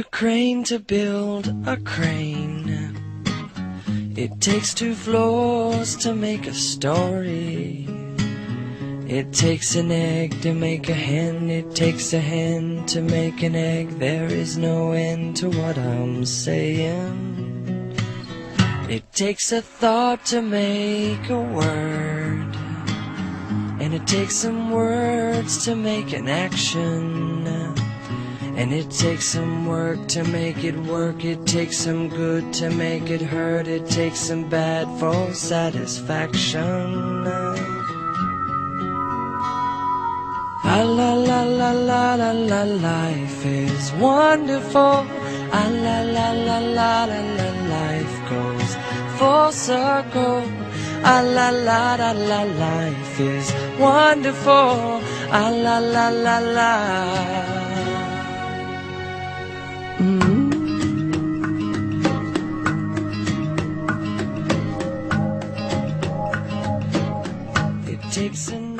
A crane to build a crane. It takes 2 floors to make a story. It takes an egg to make a hen. It takes a hen to make an egg. There is no end to what I'm saying. It takes a thought to make a word, and it takes some words to make an action. And it takes some work to make it work. It takes some good to make it hurt. It takes some bad for satisfaction. La la la la la la la, life is wonderful. Ah la la la la la la, life goes full circle. Ah la la la la, life is wonderful. Ah la la la la. It takes an